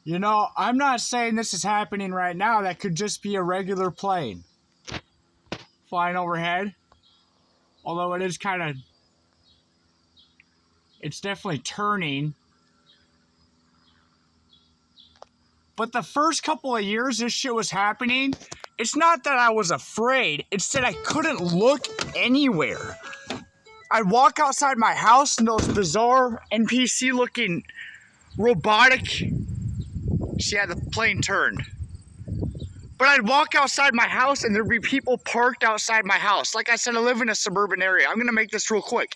You know, I'm not saying this is happening right now. That could just be a regular plane flying overhead. Although it is kind of, it's definitely turning. But the first couple of years this shit was happening, it's not that I was afraid. It's that I couldn't look anywhere. I'd walk outside my house and those bizarre NPC looking robotic. See how the plane turned. But I'd walk outside my house and there'd be people parked outside my house. Like I said, I live in a suburban area. I'm going to make this real quick.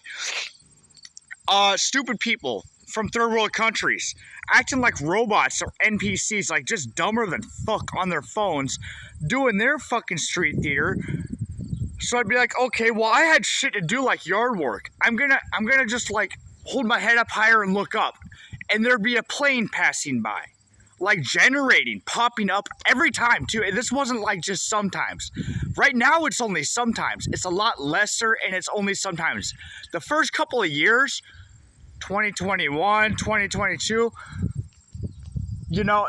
Stupid people from third world countries acting like robots or NPCs, like just dumber than fuck on their phones, doing their fucking street theater. So I'd be like, okay, well, I had shit to do like yard work. I'm gonna just like hold my head up higher and look up, and there'd be a plane passing by, like generating, popping up every time too. And this wasn't like just sometimes. Right now it's only sometimes. It's a lot lesser and it's only sometimes. The first couple of years, 2021, 2022, you know,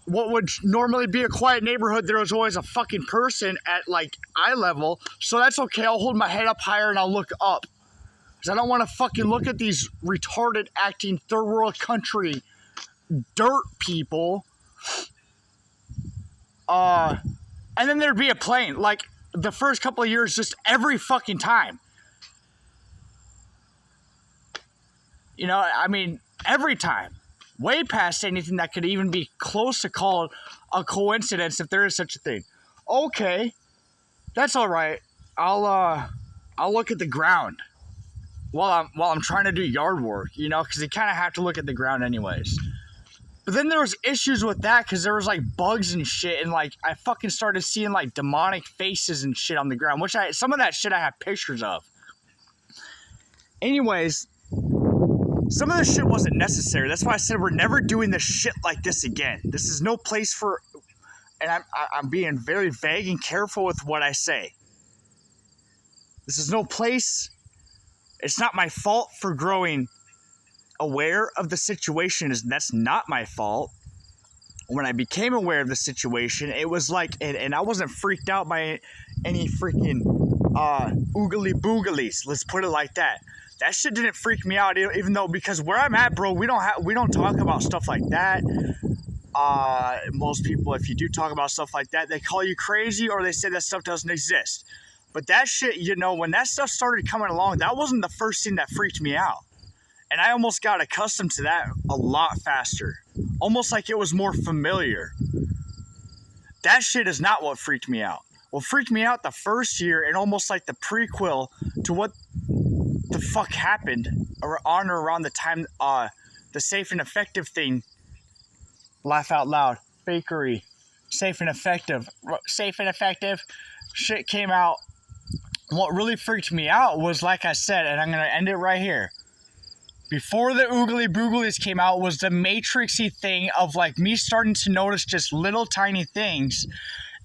what would normally be a quiet neighborhood, there was always a fucking person at like eye level. So that's okay. I'll hold my head up higher and I'll look up. Because I don't want to fucking look at these retarded acting third world country dirt people. And then there'd be a plane. Like the first couple of years, just every fucking time. You know, I mean, every time. Way past anything that could even be close to called a coincidence, if there is such a thing. Okay, that's all right. I'll look at the ground while I'm trying to do yard work, you know, because you kind of have to look at the ground anyways. But then there was issues with that because there was like bugs and shit, and like I fucking started seeing like demonic faces and shit on the ground, which some of that shit I have pictures of. Anyways, some of this shit wasn't necessary. That's why I said we're never doing this shit like this again. This is no place for, and I'm being very vague and careful with what I say. This is no place. It's not my fault for growing aware of the situation. That's not my fault. When I became aware of the situation, it was like, and I wasn't freaked out by any freaking oogly booglies. Let's put it like that. That shit didn't freak me out, even though, because where I'm at, bro, we don't talk about stuff like that. Most people, if you do talk about stuff like that, they call you crazy or they say that stuff doesn't exist. But that shit, you know, when that stuff started coming along, that wasn't the first thing that freaked me out. And I almost got accustomed to that a lot faster. Almost like it was more familiar. That shit is not what freaked me out. What freaked me out the first year, and almost like the prequel to what the fuck happened on or around the time the safe and effective thing, laugh out loud, fakery, safe and effective shit came out. What really freaked me out was, like I said, and I'm gonna end it right here, before the oogly booglies came out, was the matrixy thing of like me starting to notice just little tiny things,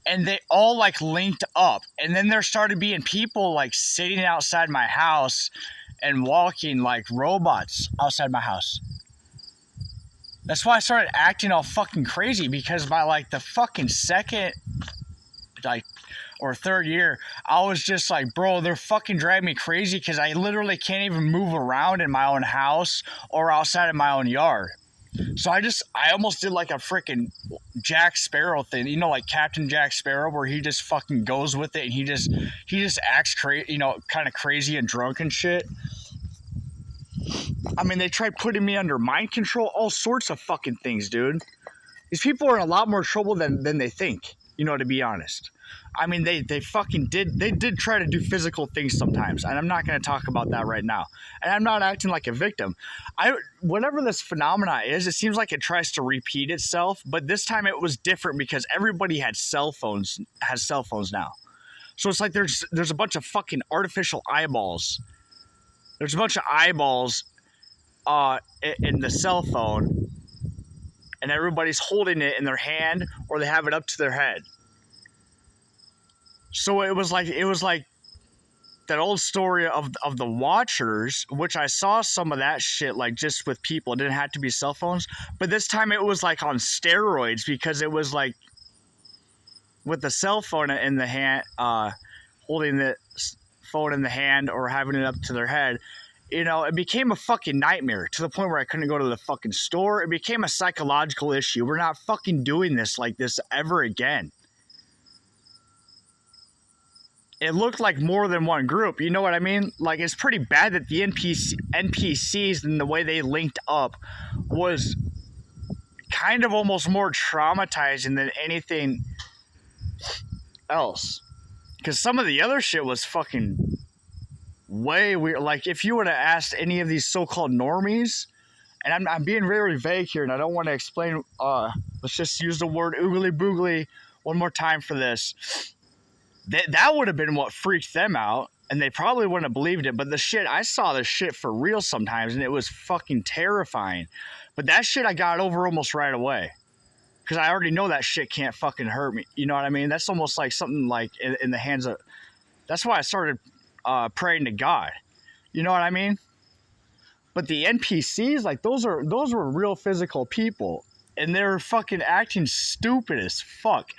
and they all like linked up. And then there started being people like sitting outside my house and walking like robots outside my house. That's why I started acting all fucking crazy, because by like the fucking second like or third year, I was just like, bro, they're fucking driving me crazy because I literally can't even move around in my own house or outside of my own yard. So I almost did like a freaking Jack Sparrow thing, you know, like Captain Jack Sparrow, where he just fucking goes with it and he just acts crazy, you know, kind of crazy and drunk and shit. I mean, they tried putting me under mind control, all sorts of fucking things, dude. These people are in a lot more trouble than they think, you know, to be honest. I mean, they did try to do physical things sometimes, and I'm not going to talk about that right now. And I'm not acting like a victim. Whatever this phenomena is, it seems like it tries to repeat itself, but this time it was different because everybody has cell phones now. So it's like there's a bunch of fucking artificial eyeballs. There's a bunch of eyeballs in the cell phone, and everybody's holding it in their hand or they have it up to their head. So it was like that old story of the watchers, which I saw some of that shit like just with people. It didn't have to be cell phones, but this time it was like on steroids because it was like with the cell phone in the hand, holding the phone in the hand or having it up to their head. You know, it became a fucking nightmare to the point where I couldn't go to the fucking store. It became a psychological issue. We're not fucking doing this like this ever again. It looked like more than one group. You know what I mean? Like, it's pretty bad that the NPCs and the way they linked up was kind of almost more traumatizing than anything else. Because some of the other shit was fucking way weird. Like, if you would have asked any of these so-called normies, and I'm being very vague here, and I don't want to explain, let's just use the word oogly boogly one more time for this. That would have been what freaked them out, and they probably wouldn't have believed it. But the shit, I saw this shit for real sometimes, and it was fucking terrifying. But that shit I got over almost right away. Because I already know that shit can't fucking hurt me. You know what I mean? That's almost like something like in the hands of... That's why I started praying to God. You know what I mean? But the NPCs, like, those were real physical people. And they were fucking acting stupid as fuck.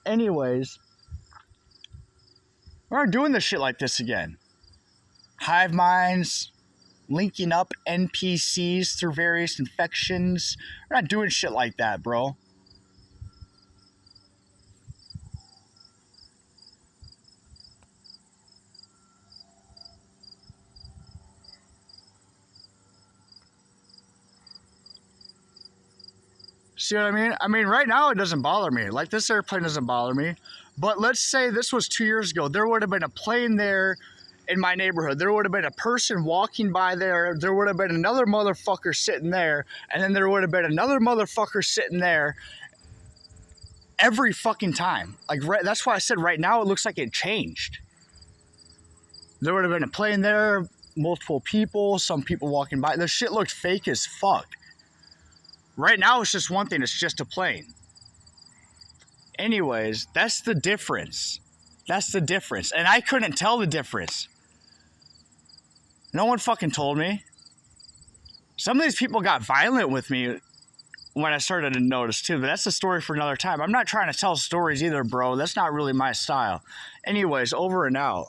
Anyways... We're not doing this shit like this again. Hive minds, linking up NPCs through various infections. We're not doing shit like that, bro. See what I mean? I mean, right now it doesn't bother me. Like, this airplane doesn't bother me. But let's say this was 2 years ago. There would have been a plane there in my neighborhood. There would have been a person walking by there. There would have been another motherfucker sitting there. And then there would have been another motherfucker sitting there every fucking time. Like, that's why I said right now it looks like it changed. There would have been a plane there, multiple people, some people walking by. The shit looked fake as fuck. Right now it's just one thing. It's just a plane. Anyways, that's the difference. That's the difference. And I couldn't tell the difference. No one fucking told me. Some of these people got violent with me when I started to notice too, but that's a story for another time. I'm not trying to tell stories either, bro. That's not really my style. Anyways, over and out.